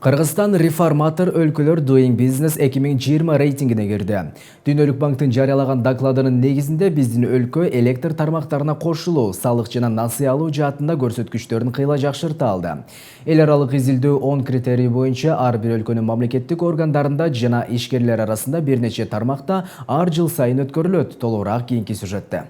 Кыргызстан реформатор өлкөлөр Doing Business 2020 рейтингине кирди. Дүйнөлүк банктын жарыялаган докладынын негизинде биздин өлкө электр тармактарына кошулуу, салык жана насыя алуу жаатында көрсөткүчтөрүн кыйла жакшырта алды. Эл аралык изилдөө 10 критерий боюнча ар бир өлкөнүн мамлекеттик органдарында жана ишкерлер арасында бир нече тармакта ар жыл сайын өткөрүлөт. Толугураак кийинки сюжетте.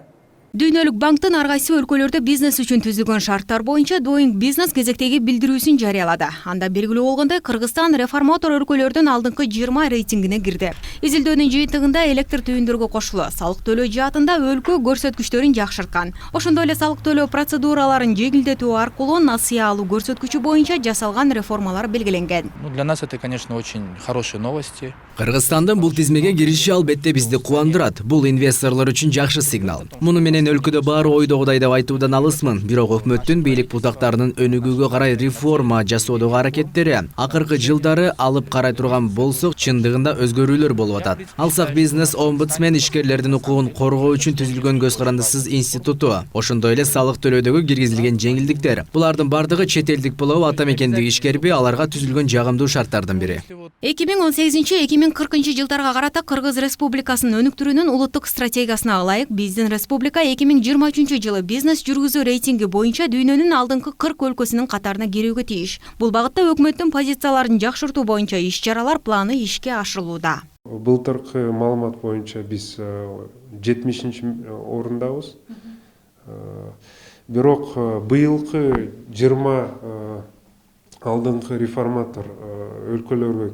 Дүйнөлүк банктын ар кайсы өлкөлөрдө бизнес үчүн түзүлгөн шарттар боюнча Doing Business кезектеги билдирүүсүн жарыялады. Анда белгилүү болгондой, Кыргызстан реформатор өлкөлөрдүн алдыңкы 20 рейтингине кирди. Изилдөөнүн жыйынтыгында электр түйүндөргө кошулуу, салык төлөө жаатында өлкө көрсөткүчтөрүн жакшырткан. Ошондой эле салык төлөө процедураларын жеңилдетүү аркылуу насыя алуу көрсөткүчү боюнча жасалган реформалар белгиленген. Для нас это, конечно, очень хорошие новости. Кыргызстандын бул тизмеге кириши албетте бизди кубандырат. Бул инвесторлор үчүн жакшы сигнал. Муну менен өлкөдө баары ойдогудай деп айтуудан алысмын. Бирок өкмөттүн бийлик бутактарынын өнүгүүгө карай реформа жасоодогу аракеттери акыркы жылдары алып карай турган болсок, чындыгында өзгөрүүлөр болуп атат. Алсак бизнес омбудсмен ишкерлердин укугун коргоо үчүн түзүлгөн көз карандысыз институту, ошондой эле салык төлөөдөгү киргизилген жеңилдиктер. Булардын бардыгы чет элдик болобу, ата мекендик ишкерби, аларга түзүлгөн жагымдуу шарттардын бири. 2018-2040 жылдарга карата Кыргыз Республикасынын өнүктүрүүнүн улуттук стратегиясына ылайык биздин республика 2023 жылы бизнес жүргүзүү рейтинги боюнча дүйнөнүн алдыңкы 40 өлкөсүнүн катарына кирүүгө тийиш. Бул багытта өкмөттүн позицияларын жакшыртуу боюнча иш-чаралар планы ишке ашырылууда. Былтыркы маалымат боюнча биз 70-орундабыз. Бирок быйылкы 20 алдыңкы реформатор өлкөлөргө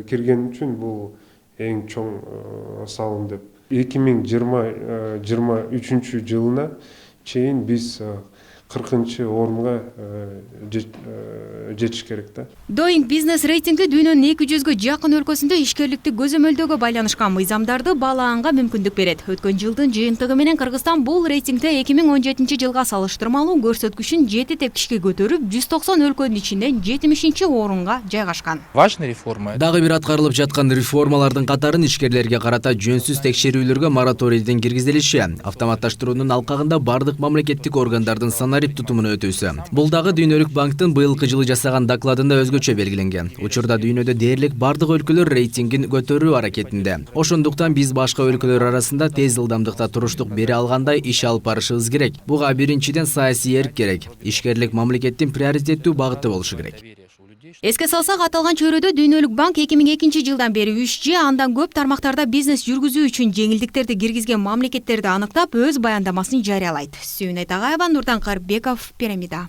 кирген үчүн бул эң чоң салым деп. 2023 жылына чейин биз 40-орунга жетиш керек да. Doing Business рейтинги дүйнөнүн 200-гө жакын өлкөсүндө ишкерликти көзөмөлдөөгө байланышкан мыйзамдарды баалаганга мүмкүндүк берет. Өткөн жылдын жыйынтыгы менен Кыргызстан бул рейтингде 2017 жылга салыштырмалуу көрсөткүчүн 7 тепкичке көтөрүп, 190 өлкөнүн ичинен 70-орунга жайгашкан. Важная реформа. Дагы бир аткарылып жаткан реформалардын катарын ишкерлерге карата жөнсүз текшерүүлөргө мораторийдин киргизилиши, автоматташтыруунун алкагында бардык мамлекеттик органдардын санарип тутумун өтүүсү. Бул дагы Дүйнөлүк банктын быйылкы жылы жасаган докладында өзгөчө белгиленген. Учурда дүйнөдө дээрлик бардык өлкөлөр рейтингин көтөрүү аракетинде. Ошондуктан биз башка өлкөлөр арасында тез ылдамдыкта туруштук бере алгандай иш алып барышыбыз керек. Буга биринчиден саясий эрк керек. Ишкерлик мамлекеттин приоритеттүү багыты болушу керек. Эске салсак, аталган чөйрөдө Дүйнөлүк банк 2002 жылдан бери 3 же андан көп тармактарда бизнес жүргүзүү үчүн жеңилдиктерди киргизген мамлекеттерди аныктап, өз баяндамасын жарыялайт. Сүйүнөй Тагаева, Нурдан Карбеков, Пирамида.